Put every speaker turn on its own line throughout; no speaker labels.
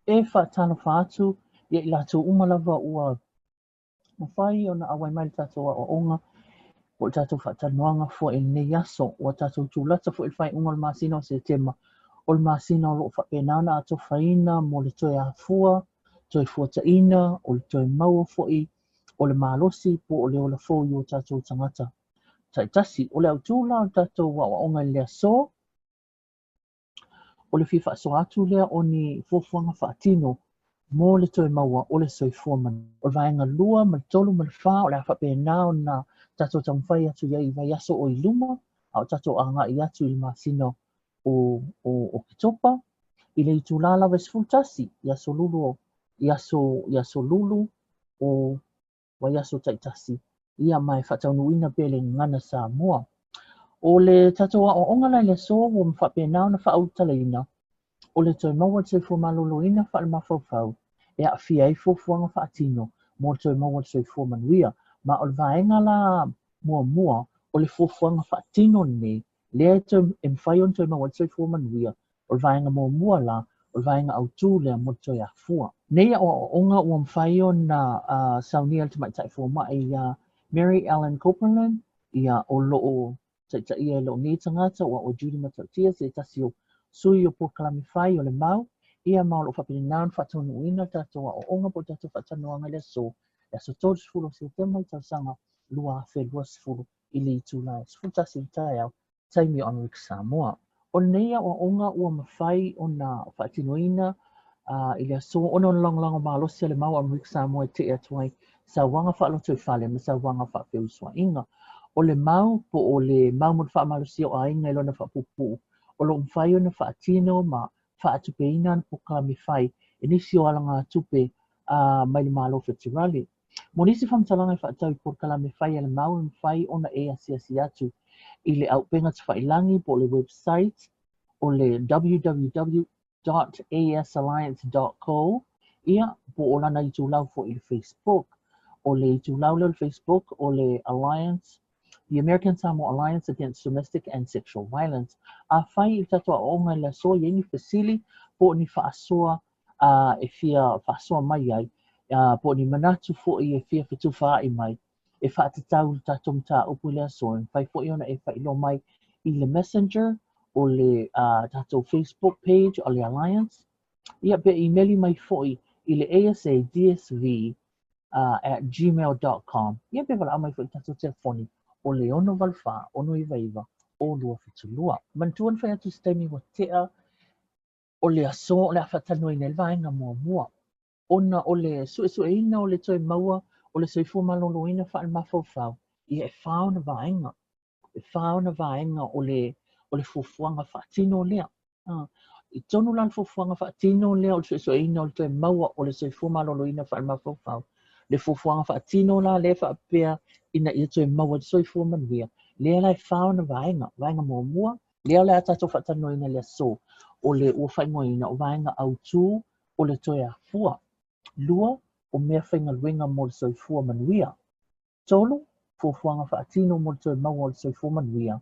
e whaatana whaatu, ia I lato umalawa ua mawhai o na awai mai tato a o onga, o tato whaatanoanga fo e nei aso, o tato tūlata fo e whai unga le masina o se tema, o le masina o loo whapenana ato whaina mo le toi a fua, toi fuataina, o le toi maua fo I, o le malosi po o le ola fo I o tato tangata. Taitasi, o le au tūla o tato wa o onga lea so, o le fifa so atu lea o ni fuafuanga whaatino, mo le toi maua o le soifua man. O le vaenga lua, ma le tolu, ma le wha, o le awha pēnā o na tato tamwhai atu ia I vai aso o I luma, a o tato anga I atu I masino o kitopa, I le itu lala ves fultasi, I aso lulu o, I aso lulu o vai aso taitasi, ia mai whataunuina pele ngana sa mua. O le tato a o onga lai le so, o mwha pēnā o na wha au talaina, o le toi maua te fu maloloina wha le mawhauwhau, e a fia I fuafuanga whaatino, mo le toi maua te fu manuia, ma o le vaenga la mua, o le fuafuanga whaatino ne, lea toi e mwhai on toi maua te fu manuia, o le vaenga mua la, o le vaenga au tū lea mo toi a fua. Nei o onga ua mwhai on na saunia te mai tai fua mai Mary Ellen Copeland, ia o loo ta ia lo ni tangata o Judy Matautia se tasi o sui o po kalami fai o le mau, ia mau lo whapini naun whatonu ina tato o onga po tato whatanu anga le so, e so tōru sifuru se te mai tau sanga lua a whe lua sifuru I li tu lai, sifuru tasi I tai au, taimi o Amerika Samoa. O neia o onga ua mawhai o na whatinu ina, I le so ono longa malosi le mau Amerika Samoa te e tuai, sa wanga whaaloto I whale, ma sa wanga whapeu sua inga. O le mau po o le mau mo whaamalusia o ainga I lona whapupu. O lo mwhai o na whaatino ma whaatupeina na po kalami whai e nisi o alanga tupe mai le malo whetirali. Mo nisi whamtalanga I whaatau I po kalami whai le mau le mwhai o na e asiasi atu I le aupenga te whailangi po le website o le www.asalliance.co ia po o lana I tūlau fo I le Facebook. O le tūlau le Facebook o le Alliance the American Samoa Alliance Against Domestic and Sexual Violence. A whai I tato a onga la so yengi fasili po ni whaasoa e fia whaasoa mai ai po ni manatu fo I e fia fitu wha I mai e whaatatau tato mta upu lea so e whai fo I ona e whailo mai I le Messenger o le tato Facebook page o le Alliance. Ia pe emaili mai fo I le ASADSV at gmail.com. Ia pe wala mai fo I tato telefoni o le ono valfa, ono iwa, o lua fitulua. Mantuan whai atu stemi wa tea, o le aso, o le awhatanui nei vaenga mua. Ona o le suesueina o le toi maua, o le soifu maloloina wha mawhauwhau, I e whao na vaenga. E whao na vaenga o le fufuanga whaatino lea. I tonu lan fufuanga whaatino lea o le suesueina o le toi maua o le soifu maloloina wha mawhauwhau. Le fufuanga whaatino la le whaapea ina I toi maua le soifu manuia. Lea lai whao na vaenga mua, lea lai atato whaatano ina lea so, o le ua whaingoina o vaenga au tū, o le toi a fua. Lua, o mea whainga luenga mo le soifua manuia. Tolu, fuafuanga whaatino mo le toi maua o le soifua manuia.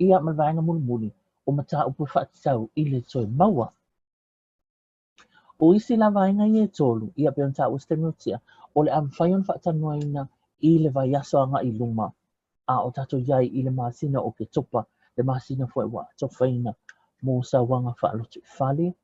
Ia ma vaenga muli, o mata upu whaatitau I le toi maua. O isi la vaenga I e tolu, ia pe onta ustanutia, o le amwhaion whaatano ina I le vaiaso anga I luma. O tato iai I le masina o ke topa, le masina fue wa tofaina mo sa wanga whaalotu whale,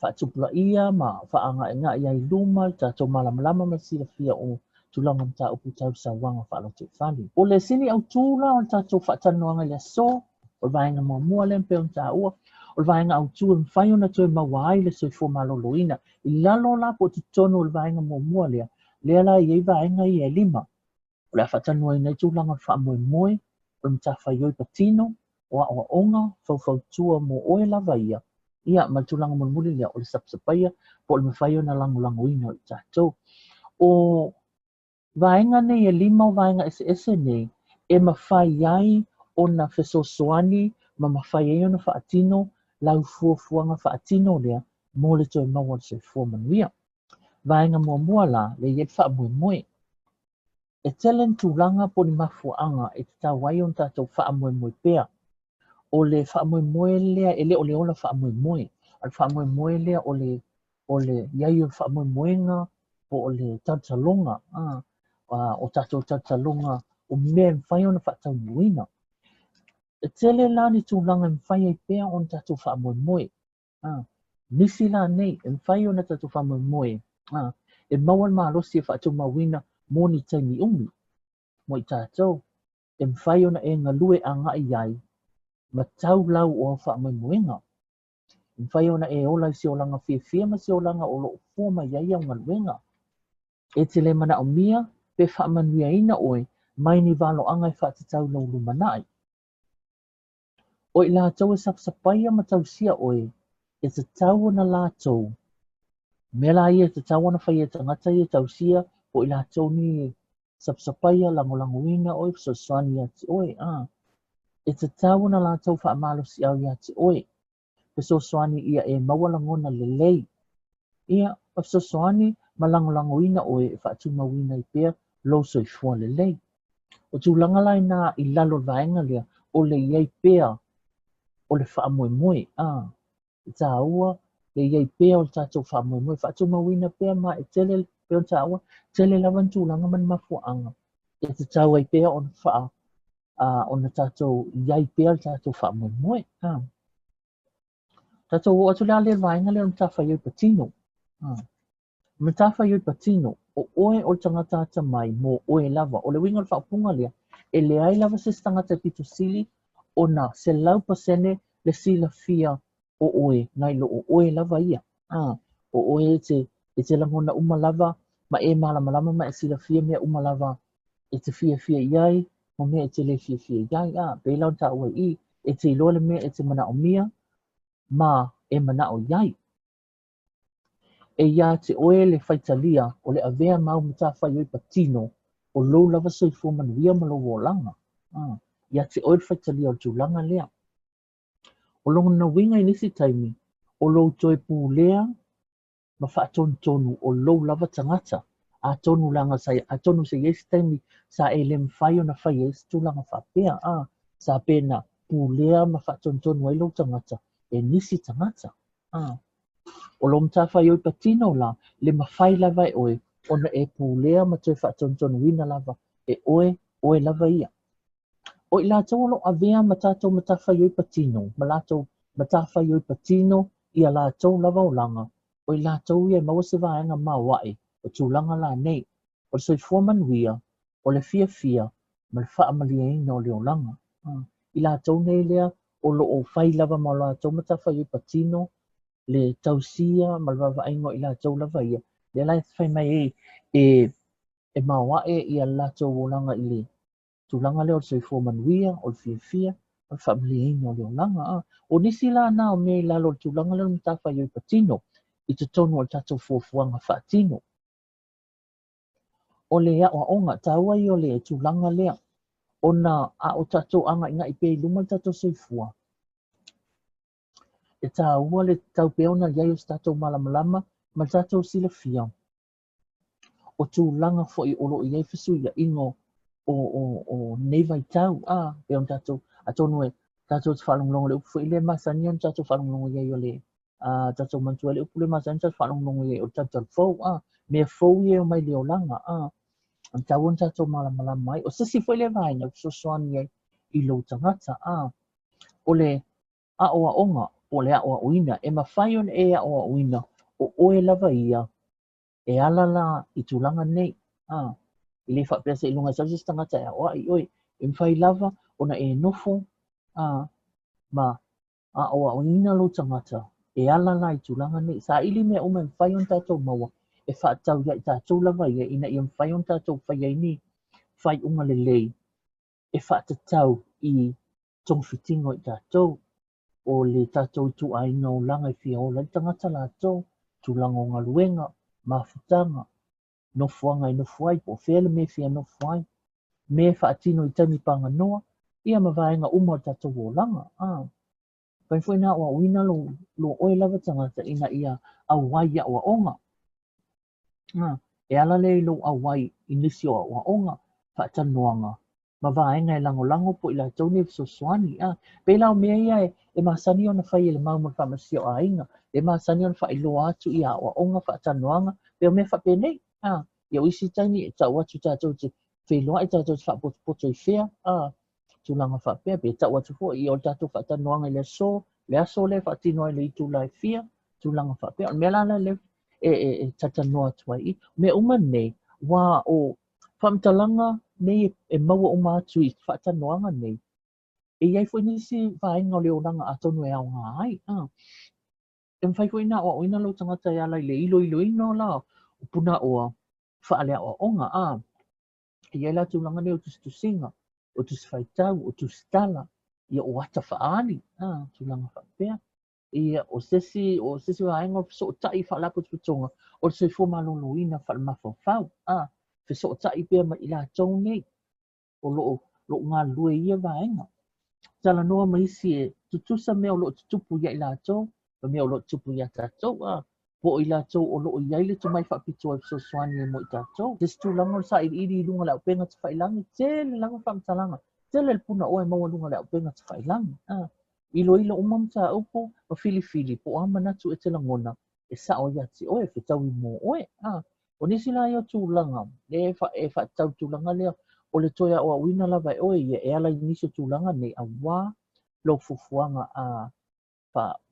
whaatupula ia ma whaanga e ngā iai luma, tato malamalama ma sila fia o tulanga mta upu tau sa wanga whaalotu whale. O le sini au tūla o tato whaatanoanga le so, o vaenga mua le mpe on ta ua, o vaenga au tū mwhai ona tue mawai le soifo maloloina, I lalo la po tutono o vaenga mua lea, lea la iei vaenga I e lima. O le whatanua I nei tūlanga whaamoe, o mta whaioi patino, o a onga, whautua mo oe lava ia. Ia, ma tūlanga muli lea o le sapsapaia, po le mawhaio na lango ina o le tātou. O vaenga nei e lima o vaenga ese nei, e mawhai ai o na whesosoani, ma mawhai ai o na whaatino, lau fuafuanga whaatino lea, mo le toi maua se fuamanuia. Vaenga mua la, le iet whaamoe. E telen tūlanga po ni mafuanga e te tawai on tātou whaamoe pea. O le whaamoe lea e le o le ola whaamoe. al whaamoemoe lea o le iai o whaamoemoenga po o le tautalonga o tatou tautalonga o mea mwhai ona whaataunuina. E tele la ni tūlanga mwhai ai pēa on tatou whaamoemoe. Nisi la nei, e mwhai ona tatou whaamoemoe. E mawal maalosi e whaatumawina mō ni taimi umi. Mo i tātou, e mwhai ona e ngalue a ngai iai, ma tau lau o whaamoemoenga. Mwhai ona e ola si olanga whiawhia ma si olanga o loo fua mai iai au ngaluenga. E te le mana o mia, pe whaamanuia ina oe, mai ni walo anga e whaatatau lau lumanai. O i lātou e sapsapaia ma tau sia oe, e te tau na lātou. Me la ia te tau na whai e tangata i e tau sia, o i lātou ni sapsapaia langolangoina oe, so swani ati oe. E te tau na lātou whaamalo si au i ati oe. Pe so swani ia e mawalangona lelei. Ia, pa so swani malangolangoina oe e whaatumawina i pēr, lo so i fua lelei. O tūlanga lai nā i lalo vaenga lea, o le iei pēr, o le whaamoemoe. I tā ua, le iei pēr o le tātou whaamoemoe, whaatumawina pēr ma e tele pēr o tā ua, tele lawan tūlanga man mafuanga. E te tau ai pēr o na wha, o na tātou iei pēr o tātou whaamoemoe. Tātou o atu lea le vaenga lea o na tāwhai au patino. Ma tāwhai au patino, o oe o tangata ata mai mō oe lava, o le winga le whaapunga lea, e le ai lava se tangata pito sili, o na se lau pasene le sila fia o oe, nai lo o oe lava ia. O oe e te langona uma lava, ma e malamalama ma e sila fia mea uma lava, e te fia iai, mo mea e te le fia iai, pēlau ta ua i, e te iloa le mea e te mana o mia, ma e mana o iai. E ia te oe le whaitalia o le avea mau mta whai oi patino o lou lava soifua manuia ma lo wolanga. Ia te oe le whaitalia o tūlanga lea. O longa na winga i nisi taimi o lou toi pū lea ma whaatonu tonu o lou lava tangata. A tonu langa sai, a tonu se yesi taimi sa e le mwhai o na whai yesi tūlanga whapea. Sa pēna pū lea ma whaatonu tonu ai lou tangata e nisi tangata. O lo mta whai oi patino la, le mawhai lava e oe, o na e pūlea ma toi whaatontonu wina lava, e oe lava ia. O i lātou alo avea ma tātou mta whai oi patino, ma lātou mta whai oi patino, ia lātou lava o langa, o i lātou ia maua se vaenga ma wae, o tūlanga la nei, o soi fuamanuia, o le fia, ma le whaamalia ina o leo langa. I lātou nei lea, o lo o whai lava ma lātou mta whai oi patino, le tausia ma le vavaaiga i latou lava ia le lai fai mai e maoaʻe ia latou olaga i le tulaga lea o le soifua manuia o le fiafia o le faamaliaiga o le olaga o nisi la na o mea i lalo o le tulaga lea matafai oi patino i totonu o le tatou fuafuaga faatino o le aʻoaʻoga taua i o le tulaga lea ona a o tatou agaʻigaʻi pe i luma le tatou soifua e tāua le taupea ona iai o se tatou malamalama ma le tatou silafia o tulaga foʻi o loo iai fesuiaʻiga o nei vaitau pe ona tatou atonu e tatou te faalogologo le upu foʻi le masania ona tatou faalogologo iai o le tatou manatua le upu le masania tatou faalogologo iai o le tautalafou mea fou ia o mai le olaga ona taua ona tatou malamalama ai o sesi foʻi le vaega fesoasoani ai i lou tagata o le aʻoaʻoga o le aʻoaʻoina e mawhai ona e aʻoaʻoina o oe lava ia e ala la i tulaga nei i le faapea i luga sau se tagata e aʻoaʻi oe e mawhai lava ona e nofo ma aʻoaʻoina lou tagata e ala la i tulaga nei saʻili mea uma e mawhai ona tatou maua e faatau iai tatou lava ia ina ia mawhai ona tatou whai ai ni whai unga lelei e faatatau i tongofitiga o i tatou o le tatou tuaina o langa i fia o le tangata lātou, tūlanga o ngā luenga, mafutanga, nofuanga i nofuai, po whele me fia nofuai, me whaatino i tani panga noa, ia mawaenga uma o tatou o langa. Pai fwoi nā oa uina lo oe lava tangata ina ia au wai ia oa onga. E ala le lo au wai i nisi o oa onga, whaatanoanga, ma vaenga e lango po i la tau ne fesoasoani pe lau mea ia e masani ona fai le mau ma faamasio aiga e masani ona faailoa atu ia aʻoaʻoga faatanoaga pe o mea faapenei ia o isi taimi e taʻu atu tatou te feiloaʻi tatou te faapotopoto i fea tulaga faapea pe taʻu atu foʻi ia o le tatou faatanoaga i le aso le faatino ai le itulaefia tulaga faapea o le mea lana le e tatanoa atu ai mea uma nei ua o faamatalaga nei e maua uma atu i faatanoaga nei e iai foʻi nisi vaega o le olaga atonu e aoga ai e mawhai foʻi na aʻoaʻoina lou tagata e ala i le iloiloina o la o punaʻoa faale aʻoaʻoga ia la tulaga nei o tusitusiga o tusifaitau o tusitala ia o ata faaali tulaga faapea ia o sesi vaega o fesootaʻi faalapotopotoga o le soifua malōlōina faalemafafau fesootaʻi pea ma i latou nei o loo galulue ia vaega talanoa ma isi e tutusa mea o loo tutupu ia i latou ma mea o loo tutupu ia tatou po i latou o loo iai le tomai faapito ai fesoasoani e mo i tatou se tulaga o le saʻiliʻili i luga le aʻopega tafailagi tele lava faamatalaga tele le punaʻoa e maua luga le aʻopega tafailagi iloilo uma mataupu ma filifili po a manatu e telagona e saʻo ia te oe fetaui mo oe o nisi la ia tulaga e faatautulaga lea o le toe aʻoaʻoina lava e oe ia e ala i nisi o tulaga nei auā lou fuafuaga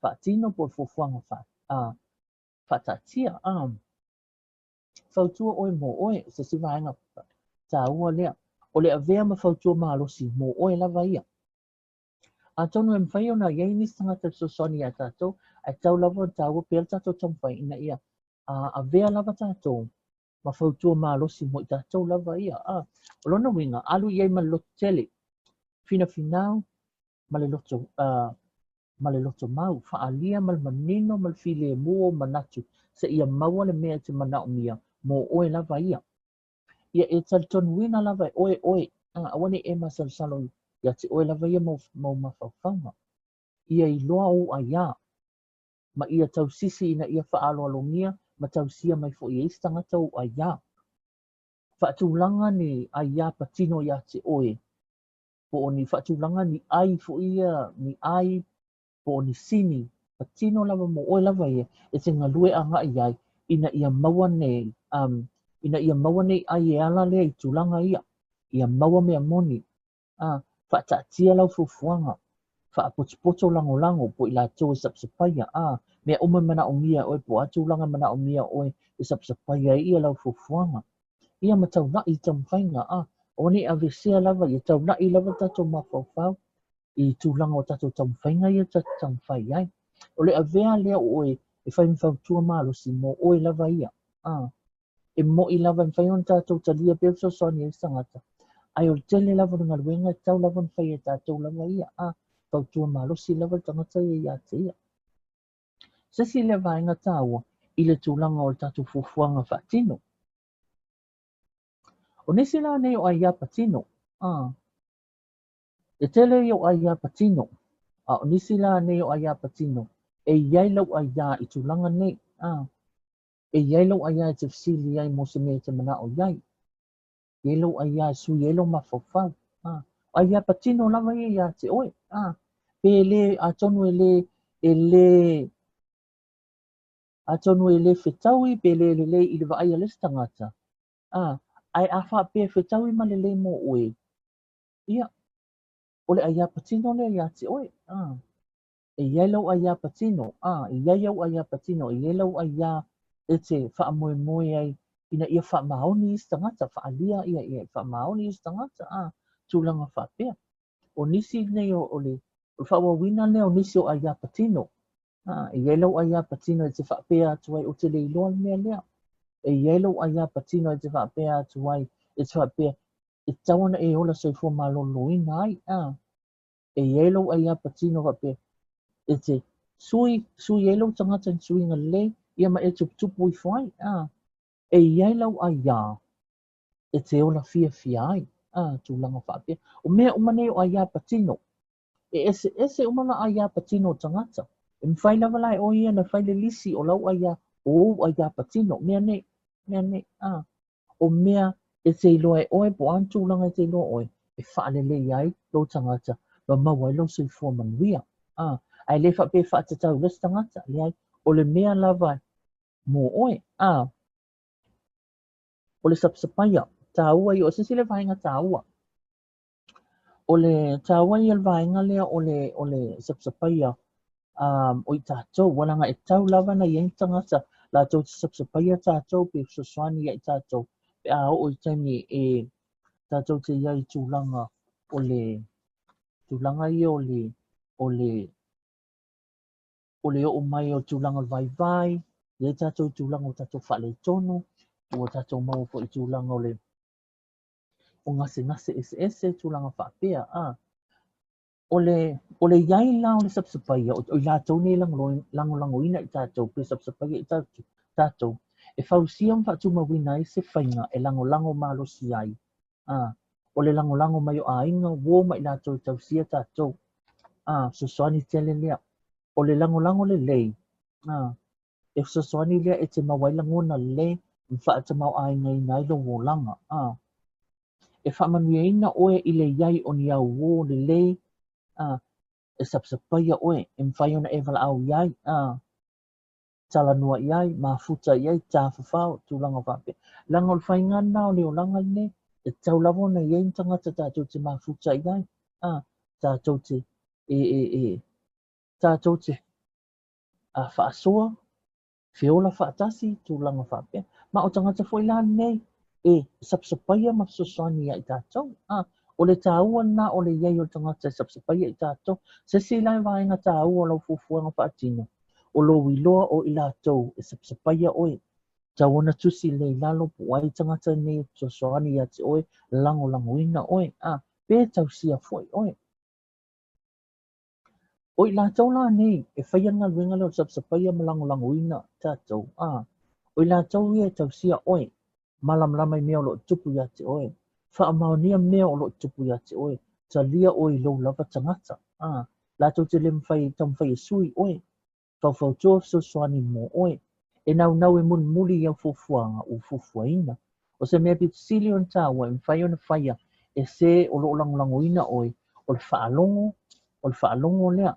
faatino po le fuafuaga faatatia fautua oe mo oe sesi vaega tāua lea o le avea ma fautua malosi mo oe lava ia atonu e mawhai ona iai nisi tagata fesoasoani iā tatou ae tau lava tāua pea le tatou tamawhaiina ia avea lava tatou ma fautua malosi mo i tatou lava ia o lona uiga alu iai ma le loto tele finafinau ma le loto mau faaalia ma le manino ma le filemu o manatu seʻia maua le mea te manaʻomia mo oe lava ia e talitonuina lava e oe aua nei e masalosalo ia te oe lava ia mau mafaufauga ia iloa o uʻaiā ma ia tausisi ina ia faaaloalogia ma tausia mai foʻi e isi tagata o uʻaiā faatulaga ni aiā patino iā te oe po o ni faatulaga ni ai foʻi ia ni ai po o ni sini patino lava mo oe lava ia e te galue agaʻi ai ina ia maua nei ai e ala lea i tulaga ia maua mea moni faataatia lau fuafuaga faapotopoto lagolago po i latou e sapasapaia mea uma manaʻomia oe po atulaga manaʻomia oe e sapasapaia ia lau fuafuaga ia ma taunaʻi tamawhaiga o nei avesea lava ia taunaʻi lava tatou mafaufau i tulaga o tatou tamawhaiga ia tatou tamawhai ai o le avea lea oe e fai mafautua malosi mo oe lava ia e moʻi lava mawhai ona tatou talia pea fesoasoani ai tagata ai o le tele lava le galuega e tau lava mawhai e tatou lava ia fautua malosi lava le tagata ia iā te ia sesi le vaega tāua i le tulaga o le tatou fuafuaga faatino o nisi la nei o aiā patino e tele i o aiā patino o nisi la nei o aiā patino e iai lau aiā i tulaga nei e iai lau aiā e te fesili ai mo se mea te manaʻo iai iai lau aiā e sui ai lau mafaufau aiā patino lava ia iā te oe pe lē atonu atonu e lē fetaui pe lē i le vaaia lesi tagata ae a faapea fetaui ma lelei mo oe ia o le aiā patino lea iā te oe e iai lau aiā patino e iai au aiā patino e iai lau aiā e te faamoemoe ai ina ia faamaoni isi tagata faalia ia faamaoni isi tagata tulaga faapea o nisi nei o le faauauina lea o nisi o aiā patino e iai lau aiā patino e te faapea atu ai o te leiloa le mea lea e iai lau aiā patino e te faapea atu ai e te faapea e tau ana e ola soifua malōlōina ai e iai lau aiā patino faapea e te sui ai lau tagata ni suiga lelei ia ma e tuputupu i foai e iai lau aiā e te ola fiafia ai tulaga faapea o mea uma nei o aiā patino e ese uma na aiā patino o tagata e mawhai lava lai o ia na whai le lisi o lau aiā o aiā patino mea nei o mea e te iloa e oe po antulaga e te iloa oe e whaalele ai, lo tangata, lo mawai lo soifua manuia. Ai le wha pe whaatatau les tangata, le ai, o le mea lava mo oe, o le sapsapaya, tāua i o sisi le vainga tāua. O le tāua i al vainga lea o le sapsapaya, o i tātou, walanga e tau lava na ieng tangata, la tau te sapsapaya tātou, pe suswani i tātou, pe a o i taimi e tātou te iai tūlanga o le, tūlanga i o le o mai o tūlanga vai vai, i tātou tūlanga o tātou whale tono, o tātou mau po i tūlanga o le, o ngase ese tūlanga whapea, o le iai la o le sapsapaya, o i lātou ne lango ina i tātou, pe sapsapaya i tātou, e whausia mwhatu mawina i se whainga e lango malo si ai. O le lango mai o ainga, wō mai lātou i tausia tātou, so soani tele lea, o le lango le lei, e so soani lea e te mawailangona le, mwhaata mau ainga i nailo wō langa, e whamanuia ina oe i le iai o ni au wō le lei, e sapsapaya oe, e mwhai ona e wala au iai, tala nua iai, mafuta iai, tāwhawhao, tūlanga whape. Langa o le whaingana o le o langa ne, e tau lavo na iai tangata tātou te mafuta iai, tātou te, tātou te, whaasoa, whiola whaatasi, tūlanga whape. Ma o tangata fwoi la nei, sapsapaya ma sosoani iai tātou, o le tāua na o le iai o tangata sapsapaya i tātou, se si lai vaenga tāua lau fufuanga whaatino, o lo wiloa o i lātou e sapsapaya oe, tawana tusi le lalo po wai tangata nei sosoani ia te oe, lango ina oe, pe tau sia foi oe. O i lātou la nei, e whaianga luenga leo sapsapaya ma lango ina tātou, o i lātou ia tau sia oe, malamlama i mea o lo tupu ia te oe, whaamaonia mea o lo tupu ia te oe, ta lia oe lo lava tangata, lātou te le mwhai tam whai e sui oe, whau tō so soani mo oe, e nau e mun muli iau fufuanga o fufuaina, o se mea pitu sili on tāua, e mwhai ona whaia, e se o lo lango ina oe, o le whaalongo lea,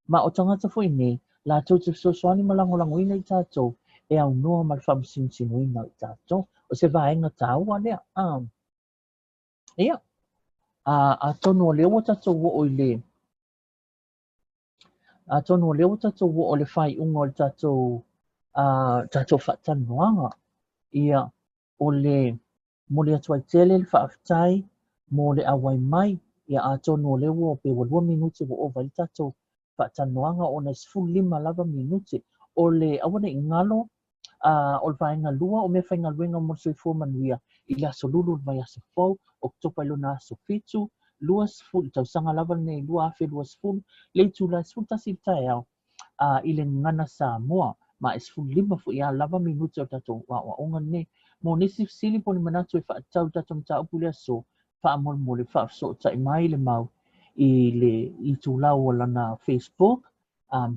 ma o tangata fwoi nei, lātou te so soani ma lango ina i tātou, e au noa ma le whamsinsinu ina i tātou, o se vaenga tāua lea, ia, a tonu o leo tātou o i le, a tonu o leo tātou o le whai unga o le tātou, tātou whaatanuanga, ia o le mole atu ai tele le whaaftai, mo le awai mai, ia a tonu o leo o pe walua minuti o vai tātou whaatanuanga o na 15 lava minuti, o le awana i ngalo, o le vaenga lua, o mea whainga luenga mo sui fuamanuia, i la solulu le vai asa fau, o topa ilo na aso fitu, lua sifuru, tau sanga lava nei lua afe lua sifuru, le tu la sifuru tasi tae au, i le ngana Samoa, ma e 15 fu ia lava minuti o tatou wa onga ne, mo nisi sili poni manatu e whaatau tatou mta upu lea so, whaamol mo le whaaso tai mai le mau, i tu lau lana Facebook,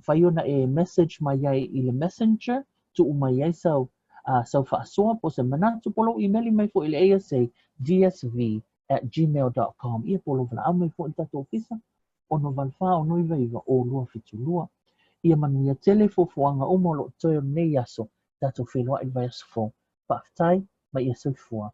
whaiona e message mai ai i le messenger, tu umai ai sau, sau whaasoa po se manatu polo emaili mai fo i le ASA, dsv@gmail.com, ia polo vala au mai fo i tatou fisa, ono valfa o noi veiva o lua fitu lua. Ia manuia tele fofuanga o molo toi o nei aso, tatou whenua i vai aso fo, whaaftai, mai ia soifua.